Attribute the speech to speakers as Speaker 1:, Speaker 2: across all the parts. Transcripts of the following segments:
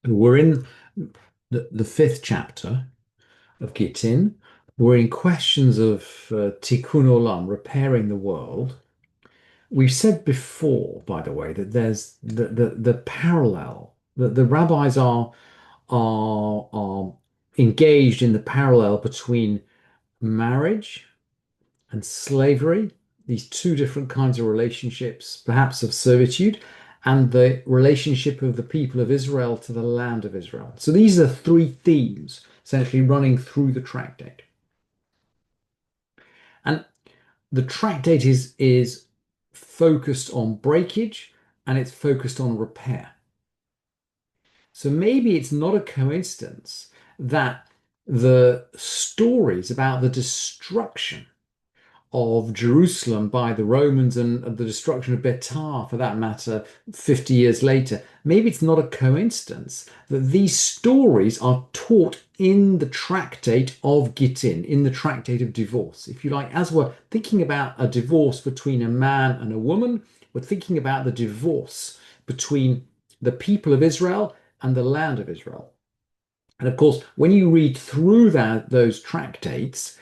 Speaker 1: We're in the fifth chapter of Gittin. We're in questions of tikkun olam, repairing the world. We've said before, by the way, that there's the parallel that the rabbis are engaged in the parallel between marriage and slavery, these two different kinds of relationships, perhaps of servitude, and the relationship of the people of Israel to the land of Israel. So these are three themes essentially running through the tractate. And the tractate is focused on breakage and it's focused on repair. So maybe it's not a coincidence that the stories about the destruction of Jerusalem by the Romans and the destruction of Betar, for that matter, 50 years later, maybe it's not a coincidence that these stories are taught in the tractate of Gittin, in the tractate of divorce. If you like, as we're thinking about a divorce between a man and a woman, we're thinking about the divorce between the people of Israel and the land of Israel. And of course, when you read through those tractates,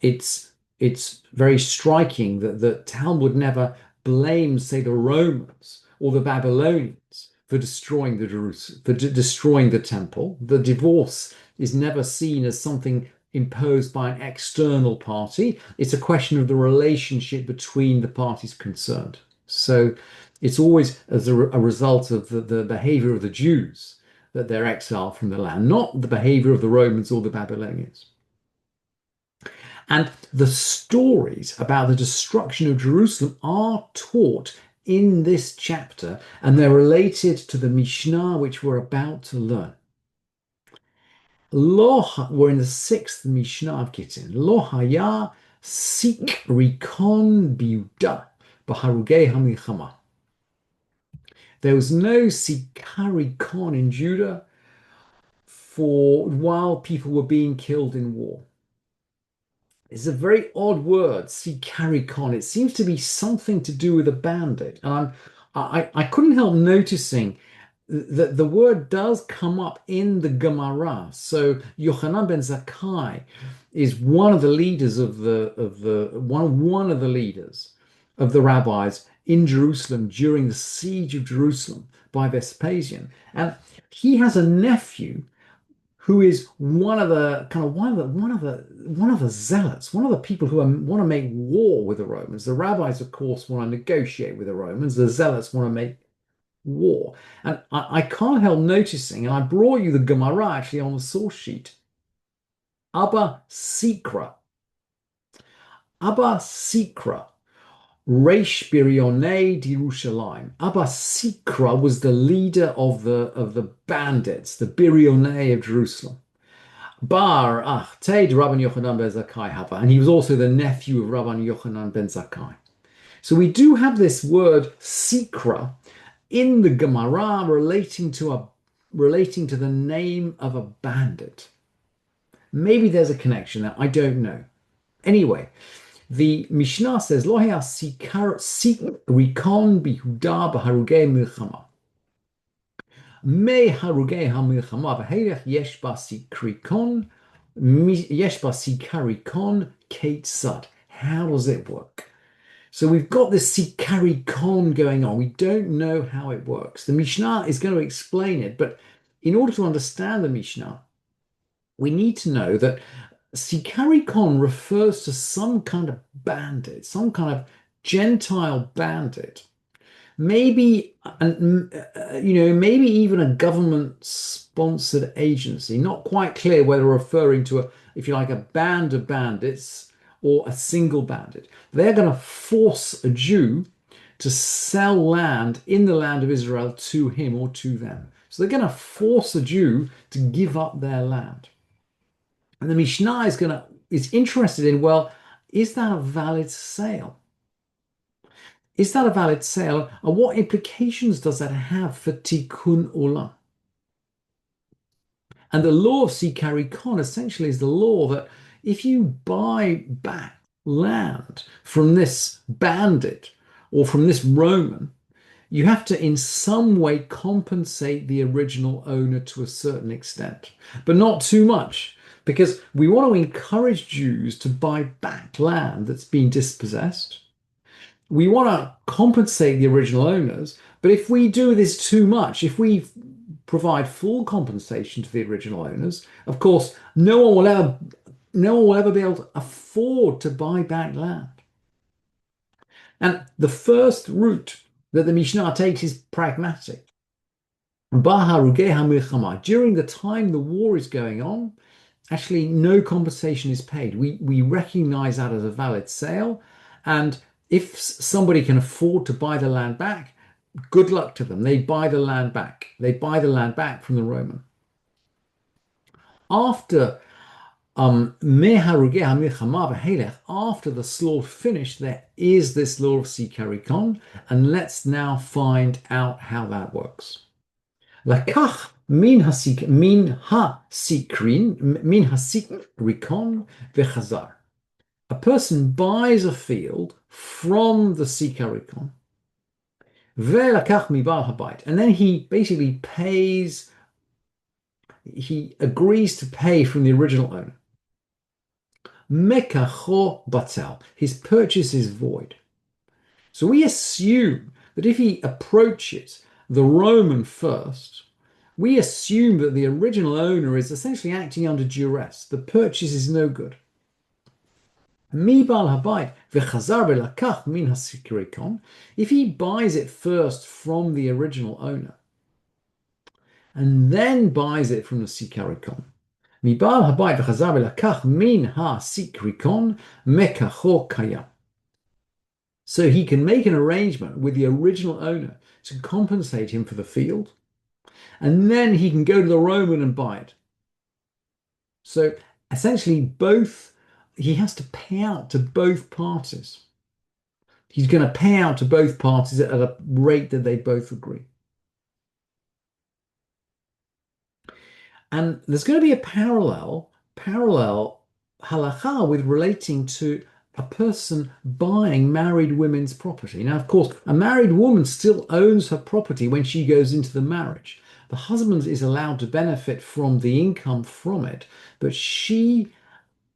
Speaker 1: it's very striking that the Talmud never blames, say, the Romans or the Babylonians for destroying the Jerusalem, for destroying the temple. The divorce is never seen as something imposed by an external party. It's a question of the relationship between the parties concerned. So it's always as a result of the behavior of the Jews that they're exiled from the land, not the behavior of the Romans or the Babylonians. And the stories about the destruction of Jerusalem are taught in this chapter, and they're related to the Mishnah, which we're about to learn. We're in the sixth Mishnah of Gittin. Lo haya sik rikon biuda b'harugei hamilchama. There was no sikarikon in Judah for while people were being killed in war. It's a very odd word, sikarikon. It seems to be something to do with a bandit. And I couldn't help noticing that the word does come up in the Gemara. So Yochanan ben Zakkai is one of the leaders of one of the leaders of the rabbis in Jerusalem during the siege of Jerusalem by Vespasian. And he has a nephew who is one of the zealots, one of the people who want to make war with the Romans. The rabbis, of course, want to negotiate with the Romans. The zealots want to make war. And I can't help noticing, and I brought you the Gemara actually on the source sheet. Abba Sikra. Abba Sikra. Reish Birionei Yerushalayim. Abba Sikra was the leader of the bandits, the Birionei of Jerusalem. Bar Teid Rabban Yochanan ben Zakkai Hava, and he was also the nephew of Rabban Yochanan ben Zakkai. So we do have this word Sikra in the Gemara relating to the name of a bandit. Maybe there's a connection there. I don't know. Anyway, the Mishnah says, Lo haya sikar rikon bihuda b'harugei milchama. Me harugei hamilchama v'herech yesh ba sikrikon, yesh ba sikarikon ketzad. How does it work? So we've got this sikarikon going on. We don't know how it works. The Mishnah is going to explain it, but in order to understand the Mishnah, we need to know that Sikarikon refers to some kind of bandit, some kind of Gentile bandit, maybe, maybe even a government-sponsored agency. Not quite clear whether referring to if you like, a band of bandits or a single bandit. They're going to force a Jew to sell land in the land of Israel to him or to them. So they're going to force a Jew to give up their land. And the Mishnah is interested in, well, is that a valid sale? Is that a valid sale? And what implications does that have for tikkun olam? And the law of sikarikon essentially is the law that if you buy back land from this bandit or from this Roman, you have to in some way compensate the original owner to a certain extent, but not too much, because we want to encourage Jews to buy back land that's been dispossessed. We want to compensate the original owners, but if we do this too much, if we provide full compensation to the original owners, of course, no one will ever be able to afford to buy back land. And the first route that the Mishnah takes is pragmatic. During the time the war is going on, actually no compensation is paid. We recognize that as a valid sale. And if somebody can afford to buy the land back, good luck to them. They buy the land back. They buy the land back from the Roman. After after the slaughter finished, there is this law of Sikarikon, and let's now find out how that works. Lakach min hasikrin v'chazar. A person buys a field from the Sikarikon, ve'lakach mibal habayit, and then he basically pays. He agrees to pay from the original owner. Mekacho batel. His purchase is void. So we assume that if he approaches the Roman first, we assume that the original owner is essentially acting under duress. The purchase is no good. Mi bal habayit v'chazar belakach min hasikrikon. If he buys it first from the original owner and then buys it from the sikarikon, מבעל הבית וחזר ולקח מן הסיקריקון מקחו קיים. So he can make an arrangement with the original owner to compensate him for the field, and then he can go to the Roman and buy it. So essentially he has to pay out to both parties. He's going to pay out to both parties at a rate that they both agree. And there's going to be a parallel halakha with relating to a person buying married women's property. Now, of course, a married woman still owns her property when she goes into the marriage. The husband is allowed to benefit from the income from it, but she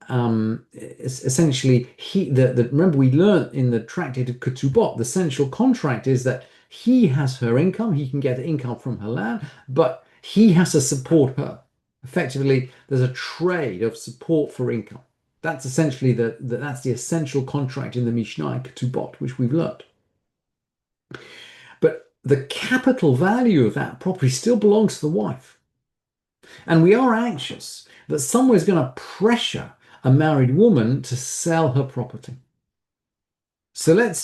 Speaker 1: essentially remember we learned in the tractate of Ketubot, the central contract is that he has her income, he can get the income from her land, but he has to support her. Effectively, there's a trade of support for income. That's essentially that's the essential contract in the Mishnah and Ketubot, which we've learned. But the capital value of that property still belongs to the wife. And we are anxious that someone is going to pressure a married woman to sell her property. So let's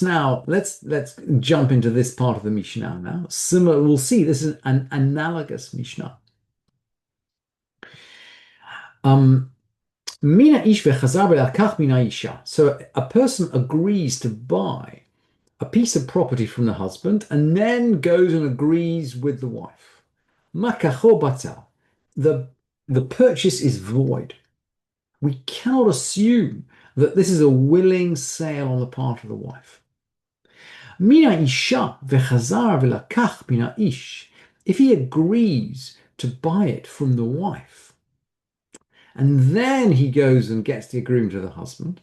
Speaker 1: jump into this part of the Mishnah now. Similar, we'll see this is an analogous Mishnah. Mina ish v'chazar v'lakach mina isha. So a person agrees to buy a piece of property from the husband and then goes and agrees with the wife. Makacho batal. The purchase is void. We cannot assume that this is a willing sale on the part of the wife. Mina isha v'chazar v'lakach mina ish. If he agrees to buy it from the wife, and then he goes and gets the agreement of the husband,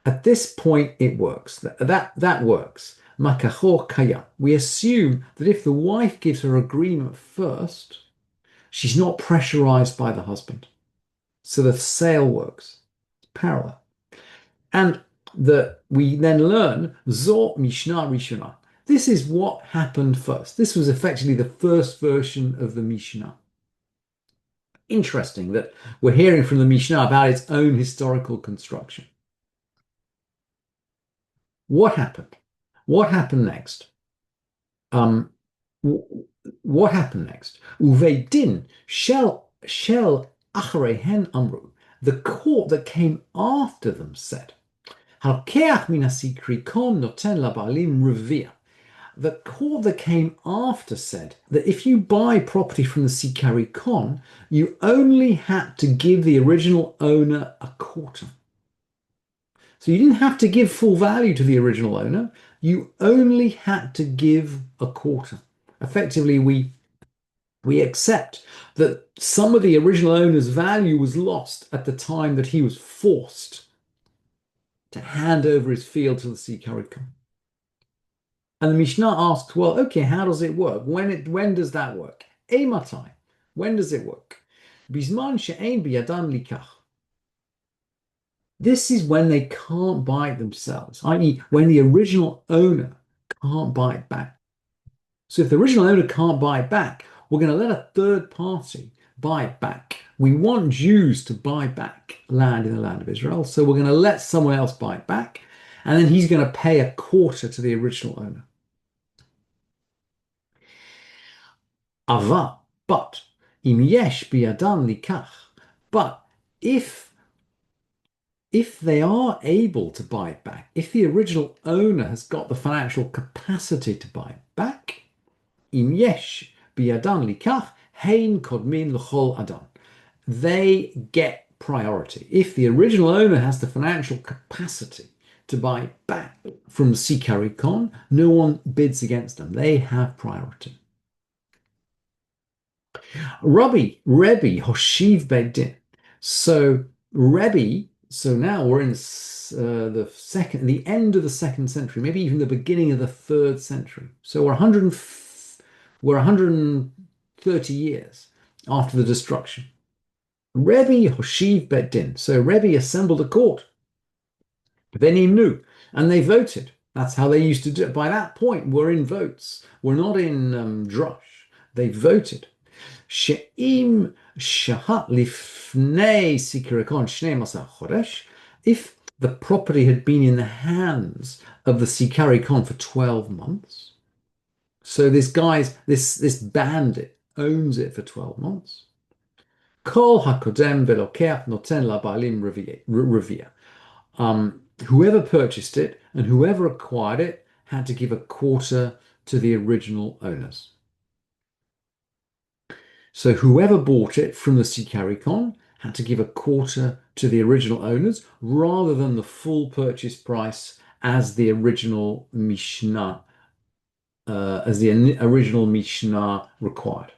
Speaker 1: at this point it works. That works. Makachor kaya. We assume that if the wife gives her agreement first, she's not pressurized by the husband. So the sale works. Parallel. And we then learn Zor Mishnah Rishonah. This is what happened first. This was effectively the first version of the Mishnah. Interesting that we're hearing from the Mishnah about its own historical construction. What happened? What happened next? What happened next? Uvei din shel acharehen amru. The court that came after them said, Halkeach min hasikrikon noten labalim revia. The court that came after said that if you buy property from the sikarikon, you only had to give the original owner a quarter. So you didn't have to give full value to the original owner. you only had to give a quarter. Effectively, we accept that some of the original owner's value was lost at the time that he was forced to hand over his field to the Sikarikon. And the Mishnah asks, well, okay, how does it work? When does that work? Eimatai. When does it work? Bisman she'ein biyadam likach. This is when they can't buy it themselves, i.e., when the original owner can't buy it back. So if the original owner can't buy it back, we're going to let a third party buy it back. We want Jews to buy back land in the land of Israel, so we're going to let someone else buy it back, and then he's going to pay a quarter to the original owner. Ava, but im yesh biyadan likach, but if they are able to buy it back, if the original owner has got the financial capacity to buy it back, im yesh biyadan likach, hein kodmin l'chol adam. They get priority. If the original owner has the financial capacity to buy it back from Sikarikon, no one bids against them. They have priority. Rebbe, Hoshiv Bedin. So so now we're in the end of the second century, maybe even the beginning of the third century. So we're 130 years after the destruction. Rebbe Hoshiv Bedin. So Rebbe assembled a court. Then he knew, and they voted. That's how they used to do it. By that point, we're in votes. We're not in drush. They voted. She'im shahat lifnei sikarikon shnei masar chodesh. If the property had been in the hands of the sikarikon for 12 months, so this bandit owns it for 12 months. Kol hakodem velokeach noten labalim revia. Whoever purchased it and whoever acquired it had to give a quarter to the original owners. So whoever bought it from the Sikarikon had to give a quarter to the original owners rather than the full purchase price as the original Mishnah required.